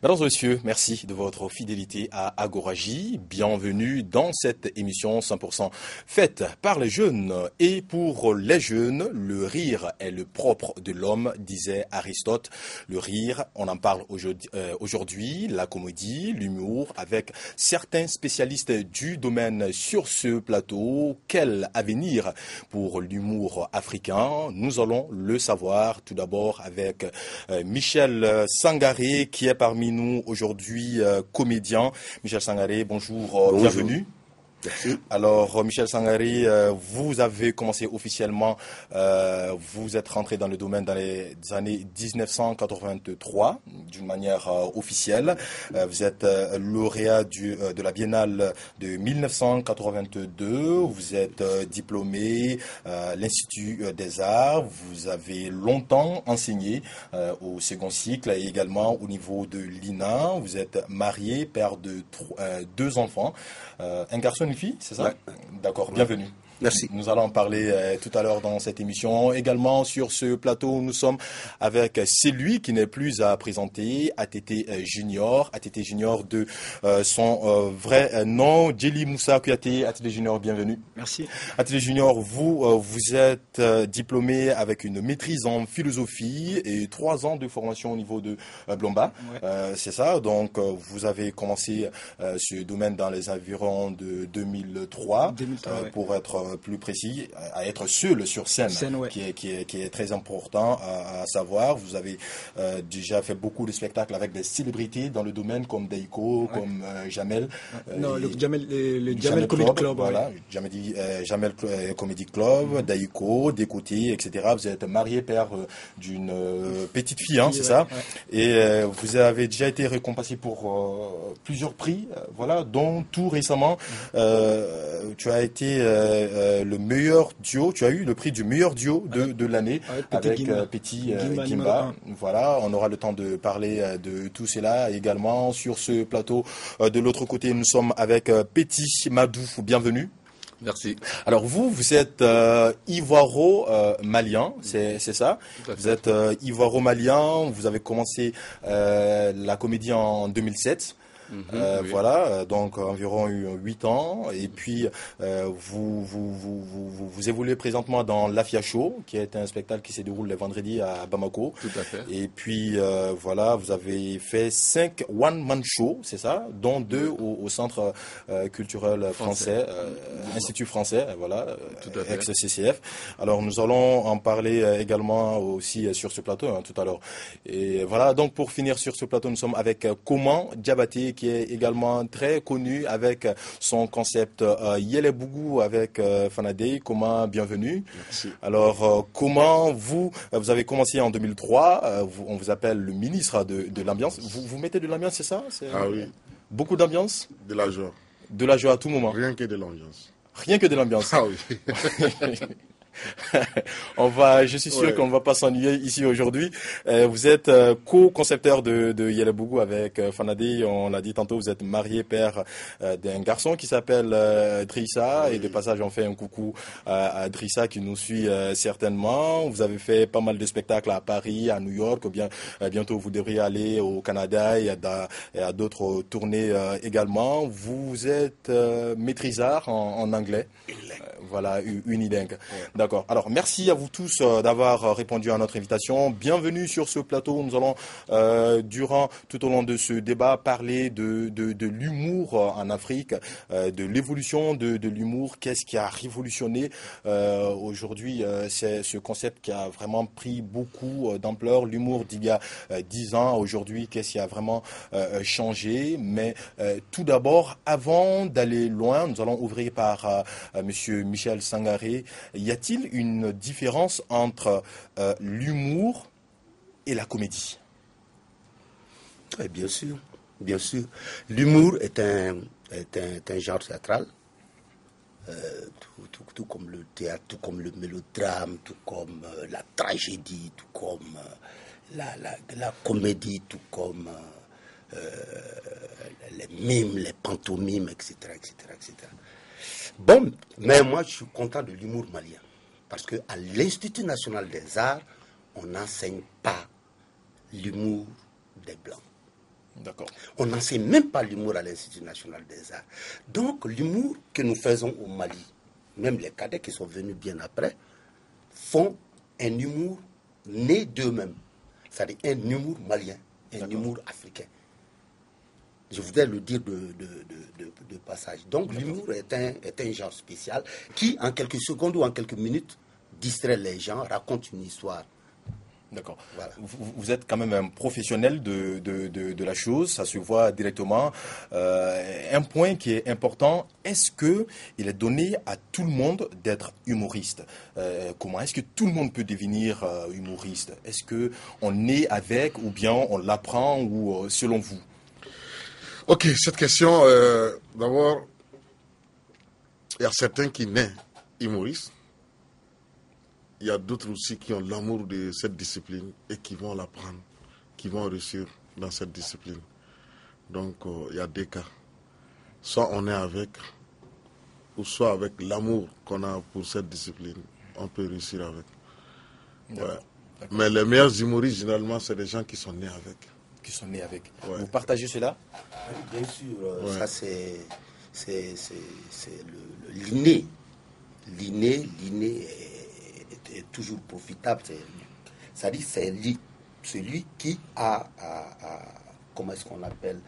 Mesdames et messieurs, merci de votre fidélité à Agoraji. Bienvenue dans cette émission 100% faite par les jeunes. Et pour les jeunes, le rire est le propre de l'homme, disait Aristote. Le rire, on en parle aujourd'hui, la comédie, l'humour, avec certains spécialistes du domaine sur ce plateau. Quel avenir pour l'humour africain? Nous allons le savoir tout d'abord avec Michel Sangaré qui est parmi nous aujourd'hui comédien. Michel Sangaré, bonjour, Bonjour. Bienvenue. Merci. Alors, Michel Sangaré, vous avez commencé officiellement, vous êtes rentré dans le domaine dans les années 1983, d'une manière officielle. Vous êtes lauréat de la Biennale de 1982. Vous êtes diplômé à l'Institut des Arts. Vous avez longtemps enseigné au second cycle et également au niveau de l'INA. Vous êtes marié, père de deux enfants, un garçon et une fille, c'est ça? Ouais. D'accord, bienvenue. Merci. Nous allons en parler tout à l'heure dans cette émission. Également sur ce plateau, nous sommes avec celui qui n'est plus à présenter, ATT Junior. ATT Junior de son vrai nom, Djeli Moussa Kouyaté. ATT Junior, bienvenue. Merci. ATT Junior, vous êtes diplômé avec une maîtrise en philosophie et 3 ans de formation au niveau de Blomba. Ouais. C'est ça. Donc, vous avez commencé ce domaine dans les environs de 2003, ouais. pour être plus précis, à être seul sur scène, Ouais. qui est très important à savoir. Vous avez déjà fait beaucoup de spectacles avec des célébrités dans le domaine comme Daiko, Ouais. comme Jamel. Non, le Jamel Jamel Comedy Club. Voilà, Jamel Comedy Club, Daiko, Décoté, etc. Vous êtes marié, père d'une petite fille, c'est ça. Ouais. Et vous avez déjà été récompensé pour plusieurs prix, voilà, dont tout récemment, tu as été le meilleur duo, tu as eu le prix du meilleur duo de l'année avec Petit Gimba. Voilà, on aura le temps de parler de tout cela également sur ce plateau. De l'autre côté, nous sommes avec Petit Madou, bienvenue. Merci. Alors vous êtes ivoiro-malien, c'est ça? Vous êtes ivoiro-malien, vous avez commencé la comédie en 2007. Oui. Voilà, donc environ 8 ans. Et puis, vous évoluez présentement dans l'Afia Show, qui est un spectacle qui se déroule les vendredis à Bamako. Tout à fait. Et puis, voilà, vous avez fait 5 one-man shows, c'est ça, dont 2 au Centre culturel français, Institut français, voilà, ex-CCF. Alors, nous allons en parler également aussi sur ce plateau tout à l'heure. Et voilà, donc pour finir sur ce plateau, nous sommes avec Koman Diabaté, qui est également très connu avec son concept Yele Bougou avec Fanadei. Comment, bienvenue. Merci. Alors, comment vous avez commencé en 2003, on vous appelle le ministre de l'ambiance. Vous mettez de l'ambiance, c'est ça? Ah oui. Beaucoup d'ambiance? De la joie. De la joie à tout moment? Rien que de l'ambiance. Rien que de l'ambiance? Ah oui. Je suis sûr qu'on ne va pas s'ennuyer ici aujourd'hui. Vous êtes co-concepteur de Yele Bougou avec Fanadei. On l'a dit tantôt, vous êtes marié, père d'un garçon qui s'appelle Drissa. Et de passage, on fait un coucou à Drissa qui nous suit certainement. Vous avez fait pas mal de spectacles à Paris, à New York. Ou bien bientôt, vous devriez aller au Canada et à d'autres tournées également. Vous êtes maîtrisard en anglais. Voilà, unilingue. D'accord. Alors, merci à vous tous d'avoir répondu à notre invitation. Bienvenue sur ce plateau. Nous allons, tout au long de ce débat, parler de l'humour en Afrique, de l'évolution de l'humour. Qu'est-ce qui a révolutionné aujourd'hui? C'est ce concept qui a vraiment pris beaucoup d'ampleur. L'humour d'il y a 10 ans, aujourd'hui, qu'est-ce qui a vraiment changé? Mais tout d'abord, avant d'aller loin, nous allons ouvrir par Monsieur Michel Sangaré. Y a-t-il une différence entre l'humour et la comédie? Oui, bien sûr, bien sûr. L'humour est un genre théâtral, tout comme le théâtre, tout comme le mélodrame, tout comme la tragédie, tout comme la comédie, tout comme les mimes, les pantomimes, etc., etc., etc. Bon, mais moi je suis content de l'humour malien, parce qu'à l'Institut national des arts, on n'enseigne pas l'humour des Blancs. D'accord. On n'enseigne même pas l'humour à l'Institut national des arts. Donc, l'humour que nous faisons au Mali, même les cadets qui sont venus bien après, font un humour né d'eux-mêmes. C'est-à-dire un humour malien, un humour africain. Je voudrais le dire de passage. Donc, l'humour est un genre spécial qui, en quelques secondes ou en quelques minutes, distrait les gens, raconte une histoire. D'accord. Voilà. Vous êtes quand même un professionnel de la chose, ça se voit directement. Un point qui est important, est-ce que il est donné à tout le monde d'être humoriste? Comment est-ce que tout le monde peut devenir humoriste? Est-ce que on est avec ou bien on l'apprend ou selon vous? Ok, cette question, d'abord, il y a certains qui naissent humoristes. Il y a d'autres aussi qui ont l'amour de cette discipline et qui vont l'apprendre, qui vont réussir dans cette discipline. Donc, il y a des cas. Soit on est avec, ou soit avec l'amour qu'on a pour cette discipline, on peut réussir avec. Ouais. Mais les meilleurs humoristes, généralement, c'est des gens qui sont nés avec. Qui sont nés avec. Ouais. Vous partagez cela? Oui, bien sûr, ça c'est l'inné. L'inné est toujours profitable. C'est-à-dire c'est celui qui a comment est-ce qu'on appelle,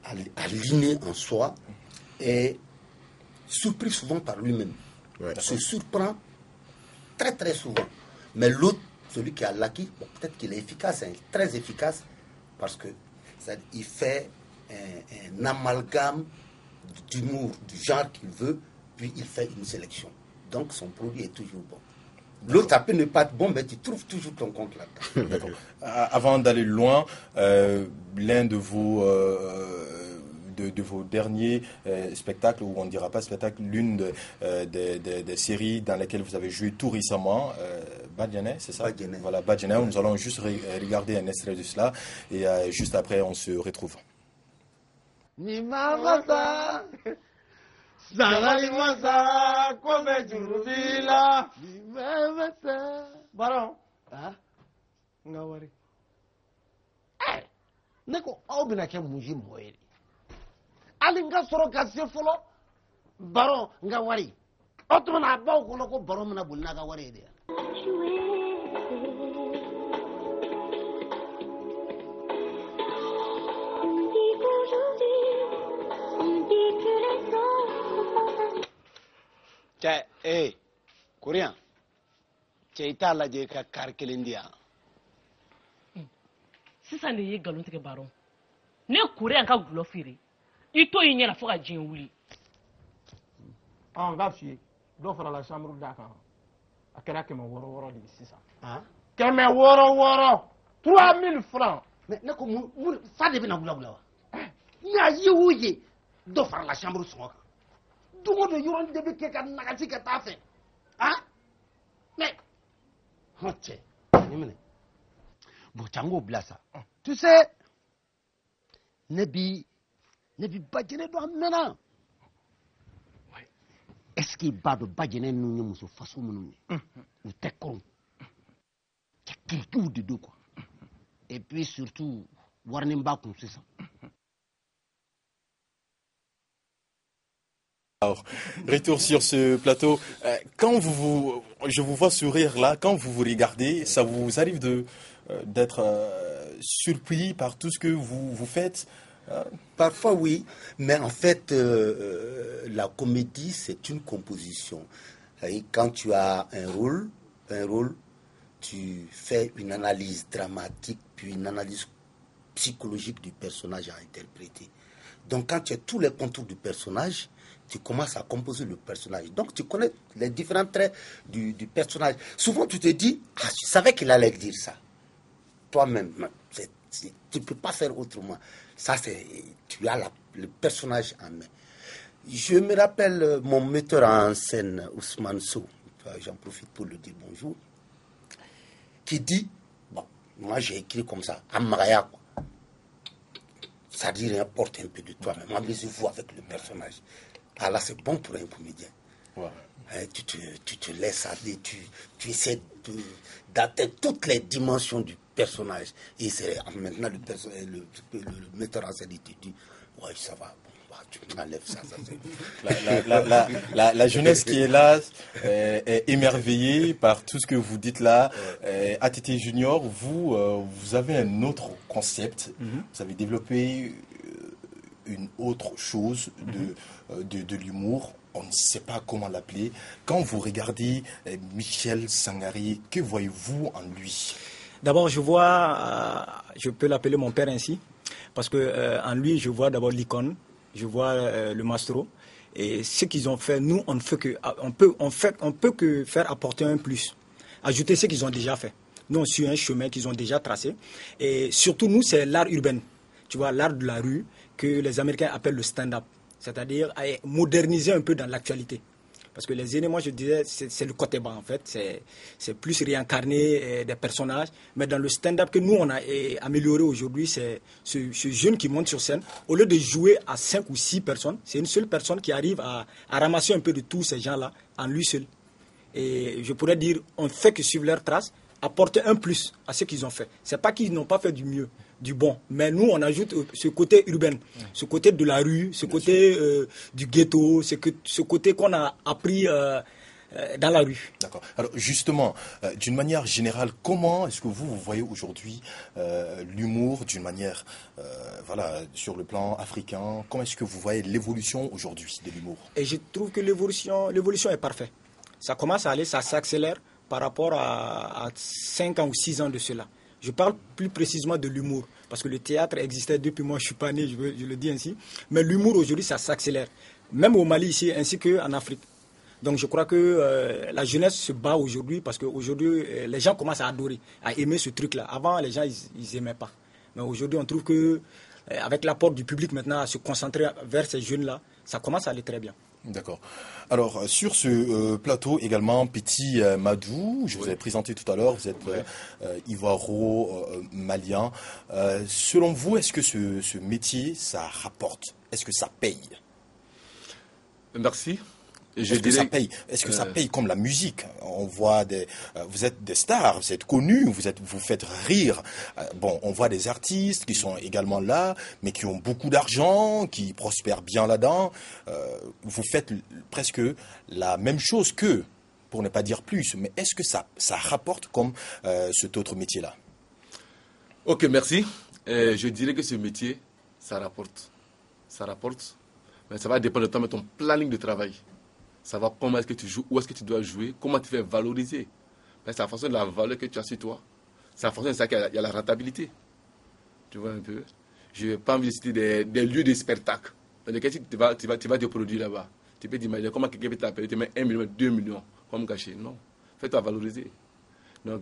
à l'inné en soi, est surpris souvent par lui-même. Ouais. Se surprend très très souvent. Mais l'autre, celui qui a l'acquis, bon, peut-être qu'il est efficace, hein, très efficace, parce que il fait un amalgame d'humour, du genre qu'il veut, puis il fait une sélection. Donc son produit est toujours bon. L'autre, ça peut ne pas être bon, mais tu trouves toujours ton compte là-dedans. Avant d'aller loin, l'un de vos derniers spectacles, ou on ne dira pas spectacle, l'une des séries dans lesquelles vous avez joué tout récemment, Badjane, c'est ça? Badjane. Voilà, Badjane. Nous allons juste regarder un extrait de cela et juste après on se retrouve. Nimamasa Sagalimasa Kome Jurubila Nimamasa Baron Ngawari Neko aw bina kɛ mun ye mɔgɔ ye de hali n ka sɔrɔ ka se fɔlɔ baron n ka wari o tuma na a baw kɔnɔ ko baron bɛna boli n'a ka wari ye de cɛ korean cɛ i t'a lajɛ ka kari kelen di yan sisan de ye nkalon tigɛ baron ne korean ka gulɔ feere i to y'i ɲɛna fo ka diɲɛ wuli n ka f'i ye dɔ farala chambre d'a kan a kɛra 600 de ye sisan 600 3000 francs ne ko mun fa de bɛna wulawula wa y'a ye o ye dɔ farala chambre sɔngɔ kan don o don yɔrɔnin de bɛ kɛ ka nagasi ka taa fɛ mais hɔn cɛ ni minɛ bon can k'o bila sa tu sais ne bi Badjane dɔn a mɛnna est-ce que i b'a dɔn Badjane ninnu ye muso faso minnu ye u tɛ kɔrɔn cɛ kirikiw de don quoi et puis surtout warinin b'a kun sisan. Alors, retour sur ce plateau. Quand je vous vois sourire là, quand vous vous regardez, ça vous arrive d'être surpris par tout ce que vous faites? Parfois oui, mais en fait, la comédie, c'est une composition. Et quand tu as un rôle, tu fais une analyse dramatique, puis une analyse psychologique du personnage à interpréter. Donc quand tu as tous les contours du personnage, tu commences à composer le personnage. Donc tu connais les différents traits du personnage. Souvent tu te dis, je savais qu'il allait dire ça. Toi-même, tu ne peux pas faire autrement. Ça, tu as le personnage en main. Je me rappelle mon metteur en scène, Ousmane Sow, j'en profite pour lui dire bonjour, qui dit, bon, moi j'ai écrit comme ça, Amraya, quoi. Ça dit, importe un peu de toi, mais amusez-vous avec le personnage. Ah là, c'est bon pour un comédien. Ouais. Tu te laisses aller, tu essaies d'atteindre toutes les dimensions du personnage. Et c'est maintenant le metteur en scène qui dit, ouais, ça va. Tu m'enlèves ça. La jeunesse qui est là est émerveillée par tout ce que vous dites là. ATT Junior, vous avez un autre concept. Vous avez développé une autre chose de l'humour. On ne sait pas comment l'appeler. Quand vous regardez Michel Sangari, que voyez-vous en lui? D'abord, je vois, je peux l'appeler mon père ainsi, parce que en lui, je vois d'abord l'icône. Je vois le Mastro et ce qu'ils ont fait, nous on peut que faire apporter un plus, ajouter ce qu'ils ont déjà fait. Nous on suit un chemin qu'ils ont déjà tracé et surtout nous c'est l'art urbain, tu vois, l'art de la rue que les Américains appellent le stand-up, c'est-à-dire à moderniser un peu dans l'actualité. Parce que les aînés, moi je disais, c'est le côté bas en fait, c'est plus réincarner des personnages. Mais dans le stand-up que nous on a amélioré aujourd'hui, c'est ce jeune qui monte sur scène, au lieu de jouer à 5 ou 6 personnes, c'est une seule personne qui arrive à ramasser un peu de tous ces gens-là en lui seul. Et je pourrais dire, on ne fait que suivre leurs traces, apporter un plus à ce qu'ils ont fait. C'est pas qu'ils n'ont pas fait du mieux, du bon, mais nous on ajoute ce côté urbain, ce côté de la rue, ce côté du ghetto, ce côté qu'on a appris dans la rue. D'accord. Alors justement, d'une manière générale, comment est-ce que vous voyez aujourd'hui l'humour d'une manière, voilà, sur le plan africain? Comment est-ce que vous voyez l'évolution aujourd'hui de l'humour? Et je trouve que l'évolution est parfaite. Ça commence à aller, ça s'accélère par rapport à 5 ans ou 6 ans de cela. Je parle plus précisément de l'humour, parce que le théâtre existait depuis moi, je suis pas né, je le dis ainsi. Mais l'humour aujourd'hui, ça s'accélère, même au Mali ici, ainsi qu'en Afrique. Donc je crois que la jeunesse se bat aujourd'hui, parce qu'aujourd'hui, les gens commencent à adorer, à aimer ce truc-là. Avant, les gens, ils n'aimaient pas. Mais aujourd'hui, on trouve que avec l'apport du public maintenant à se concentrer vers ces jeunes-là, ça commence à aller très bien. D'accord. Alors, sur ce plateau également, Petit Madou, je vous ai présenté tout à l'heure, vous êtes ivoiro-malien. Selon vous, est-ce que ce métier, ça rapporte? Est-ce que ça paye? Merci. Est-ce que ça paye? Est-ce que ça paye comme la musique? On voit vous êtes des stars, vous êtes connus, vous faites rire. Bon, on voit des artistes qui sont également là, mais qui ont beaucoup d'argent, qui prospèrent bien là-dedans. Vous faites presque la même chose qu'eux, pour ne pas dire plus. Mais est-ce que ça rapporte comme cet autre métier-là? Ok, merci. Je dirais que ce métier, ça rapporte. Ça rapporte, mais ça va dépendre de ton planning de travail. Savoir comment est-ce que tu joues, où est-ce que tu dois jouer, comment tu fais valoriser. C'est la fonction de la valeur que tu as sur toi. C'est la fonction de ça qu'il y a la rentabilité. Tu vois un peu. Je n'ai pas envie de citer des lieux de spectacle dans lesquels tu vas te produire là-bas. Tu peux t'imaginer comment quelqu'un peut t'appeler, tu mets 1 million, 2 millions comme gâché. Non. Fais-toi valoriser. Donc,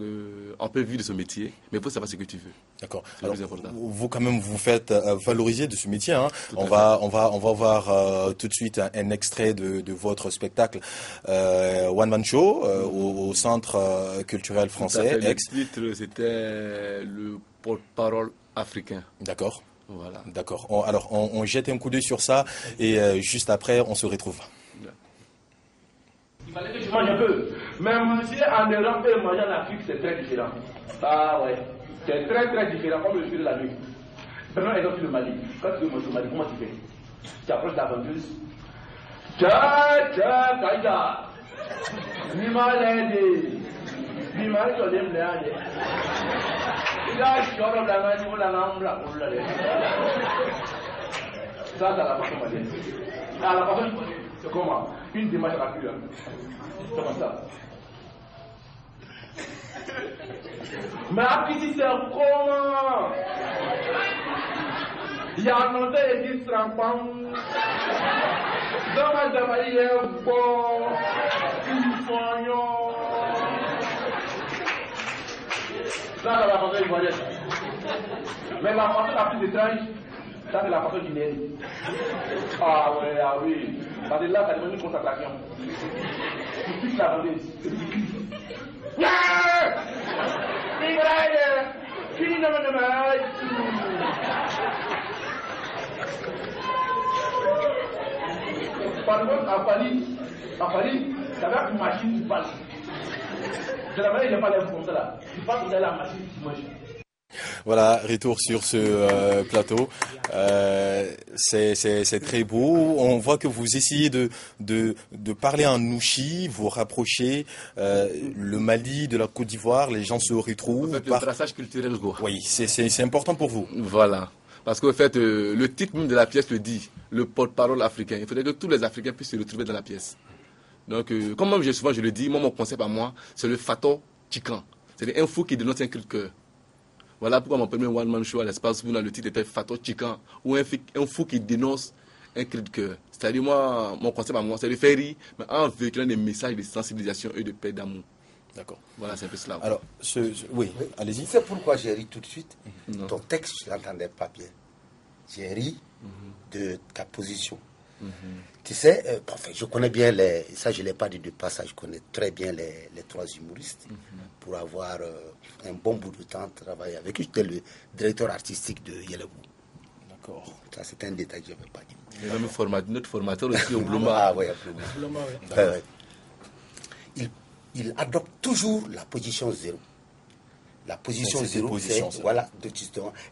on peut vivre de ce métier, mais il faut savoir ce que tu veux. D'accord. Alors, vous quand même vous faites valoriser de ce métier. Hein. On va voir tout de suite un extrait de votre spectacle One Man Show au Centre culturel français. Le titre, c'était le porte-parole africain. D'accord. Voilà. D'accord. Alors, on jette un coup d'œil sur ça et juste après, on se retrouve. Il fallait que je mange un peu. Mais manger en Europe et manger en Afrique, c'est très différent. Ah ouais, c'est très très différent, comme le fil de la nuit. Prenons l'exemple du Mali. Quand tu veux manger au Mali, comment tu fais? Tu approches la vendeuse. Kaïda. Mimalede. Mimalede, tu l'aime là. Il a choro la main, il a l'âme pour la ça, c'est la façon malienne. Ah, la façon, c'est comment? Une démarche rapide. C'est comme ça. Mais après, c'est comment? Il y a un autre qui dit rampant. Dans ma demande, il est bon. Il soignant. Ça, c'est la façon ivoirienne. Mais la façon la plus étrange, ça, c'est la façon guinéenne. Ah ouais, ah oui. Parce que là, ça demande une concentration. Tu piques la vendeuse. Par contre, à Paris, ça va être une machine qui passe. De la manière, il n'y a pas l'air comme ça là. Tu passes dans la machine qui mange. Voilà, retour sur ce plateau. C'est très beau. On voit que vous essayez de parler en nouchi, vous rapprochez le Mali de la Côte d'Ivoire, les gens se retrouvent. En fait, le brassage culturel, quoi. Oui, c'est important pour vous. Voilà. Parce qu'en fait, le titre même de la pièce le dit, le porte-parole africain. Il faudrait que tous les Africains puissent se retrouver dans la pièce. Donc, comme moi, souvent je le dis, moi, mon concept à moi, c'est le Fato Chikan. C'est un fou qui dénonce un cri de cœur. Voilà pourquoi mon premier one-man show à l'espace, vous, le titre était Fato Chikan, ou un fou qui dénonce un cri de cœur. C'est-à-dire, moi, mon concept à moi, c'est de faire rire, mais en véhiculant des messages de sensibilisation et de paix, d'amour. D'accord. Voilà, c'est un peu cela. Alors, oui, allez-y. C'est pourquoi j'ai ri tout de suite. Ton texte, je ne l'entendais pas bien. J'ai ri de ta position. Tu sais, je connais bien ça je ne l'ai pas dit de passage, je connais très bien les trois humoristes pour avoir un bon bout de temps travaillé avec eux. J'étais le directeur artistique de Yelebou. D'accord. Ça c'est un détail que je n'avais pas dit. Et même notre formateur aussi au Bloma. Ah oui, à Bloma. Il adopte toujours la position zéro. La position zéro, c'est voilà,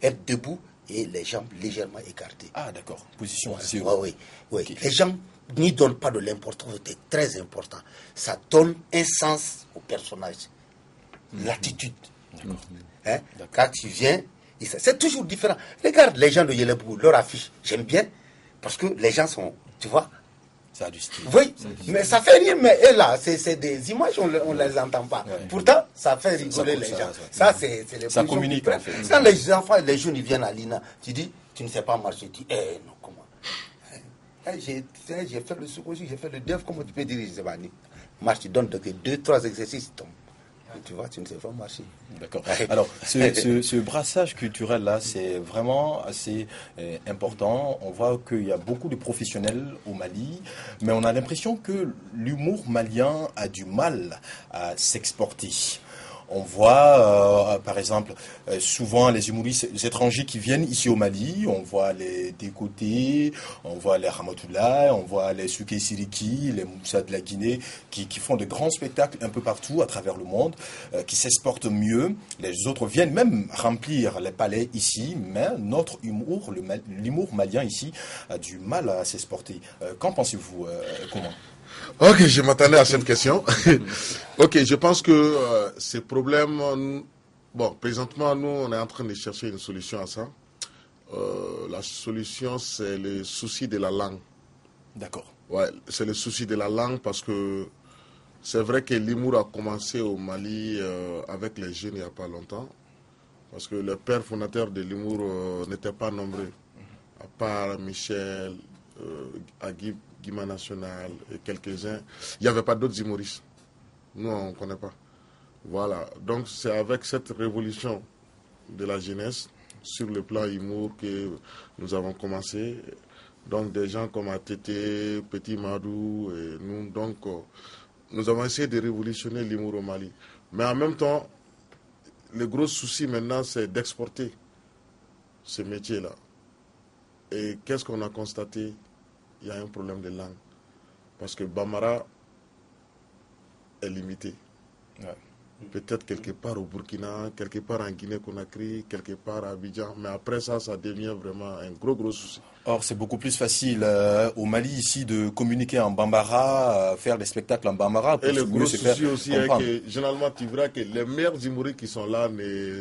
être debout et les jambes légèrement écartées. Ah d'accord, position zéro. Oui. Okay. Les gens n'y donnent pas de l'importance, c'est très important. Ça donne un sens au personnage, l'attitude. Hein? Quand tu viens, c'est toujours différent. Regarde les gens de Yelebou, leur affiche, j'aime bien, parce que les gens sont, tu vois. Ça a du style. Oui, mais ça fait rire, mais là, c'est des images, on ne les entend pas. Ouais. Pourtant, ça fait rigoler les gens. Ça, c'est les ça communique, en fait. Quand les enfants, les jeunes, ils viennent à l'INA, tu dis, tu ne sais pas marcher. Tu dis, non, comment j'ai fait le secours, j'ai fait le dev, comment tu peux dire, je sais pas, marche, tu donnes 2-3 exercices, tu vois, tu ne sais pas marcher. D'accord. Alors, ce brassage culturel-là, c'est vraiment assez important. On voit qu'il y a beaucoup de professionnels au Mali, mais on a l'impression que l'humour malien a du mal à s'exporter. On voit, par exemple, souvent les humoristes étrangers qui viennent ici au Mali, on voit les Décotés, on voit les Ramatoulaye, on voit les Souké Siriki, les Moussa de la Guinée, qui font de grands spectacles un peu partout à travers le monde, qui s'exportent mieux. Les autres viennent même remplir les palais ici, mais notre humour, l'humour malien ici, a du mal à s'exporter. Qu'en pensez-vous, comment ? Ok, je m'attendais à cette question. Ok, je pense que ces problèmes, présentement, nous, on est en train de chercher une solution à ça. La solution, c'est le souci de la langue. D'accord. Ouais, c'est le souci de la langue parce que c'est vrai que l'humour a commencé au Mali avec les jeunes il n'y a pas longtemps. Parce que les pères fondateurs de l'humour n'étaient pas nombreux. À part Michel, Aguib, Guima National et quelques-uns. Il n'y avait pas d'autres humoristes. Nous, on ne connaît pas. Voilà. Donc, c'est avec cette révolution de la jeunesse, sur le plan humour, que nous avons commencé. Donc, des gens comme Atété, Petit Madou, et nous, donc, nous avons essayé de révolutionner l'humour au Mali. Mais en même temps, le gros souci maintenant, c'est d'exporter ce métier-là. Et qu'est-ce qu'on a constaté ? Il y a un problème de langue. Parce que Bambara est limité. Ouais. Peut-être quelque part au Burkina, quelque part en Guinée-Conakry, quelque part à Abidjan. Mais après ça, ça devient vraiment un gros souci. Or, c'est beaucoup plus facile au Mali ici de communiquer en Bambara, faire des spectacles en Bambara. Pour et le gros souci aussi est que généralement, tu verras que les meilleurs humoristes qui sont là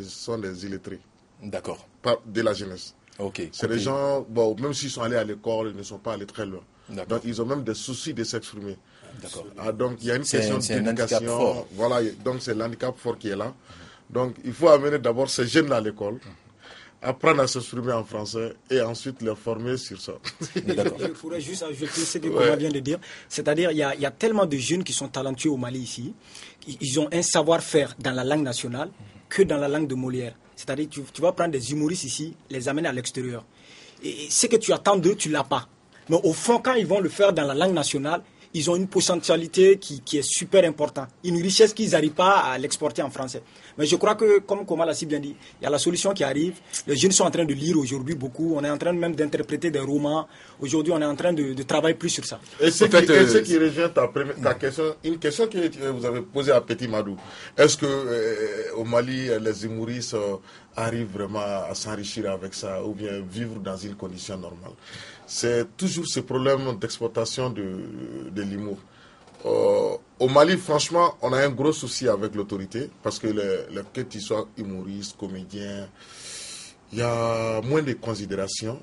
sont des illettrés. D'accord. De la jeunesse. Okay. C'est des gens, même s'ils sont allés à l'école, ils ne sont pas allés très loin. Donc, ils ont même des soucis de s'exprimer. D'accord. Donc, il y a une question d'éducation. Voilà, donc c'est l'handicap fort qui est là. Donc, il faut amener d'abord ces jeunes-là à l'école, apprendre à s'exprimer en français et ensuite les former sur ça. Il faudrait juste ajouter ce que Goma vient de dire. C'est-à-dire, il y a tellement de jeunes qui sont talentueux au Mali ici. Ils ont un savoir-faire dans la langue nationale que dans la langue de Molière. C'est-à-dire, tu vas prendre des humoristes ici, les amener à l'extérieur. Et ce que tu attends d'eux, tu ne l'as pas. Mais au fond, quand ils vont le faire dans la langue nationale, ils ont une potentialité qui est super importante. Une richesse qu'ils n'arrivent pas à l'exporter en français. Mais je crois que, comme Komal a si bien dit, il y a la solution qui arrive. Les jeunes sont en train de lire aujourd'hui beaucoup. On est en train même d'interpréter des romans. Aujourd'hui, on est en train de travailler plus sur ça. Et ce qui rejoint ta question, une question que vous avez posée à Petit Madou. Est-ce que au Mali, les humoristes arrivent vraiment à s'enrichir avec ça ou bien vivre dans une condition normale? C'est toujours ce problème d'exportation de l'humour. Au Mali, franchement, on a un gros souci avec l'autorité parce que que tu sois humoriste, comédien, il y a moins de considération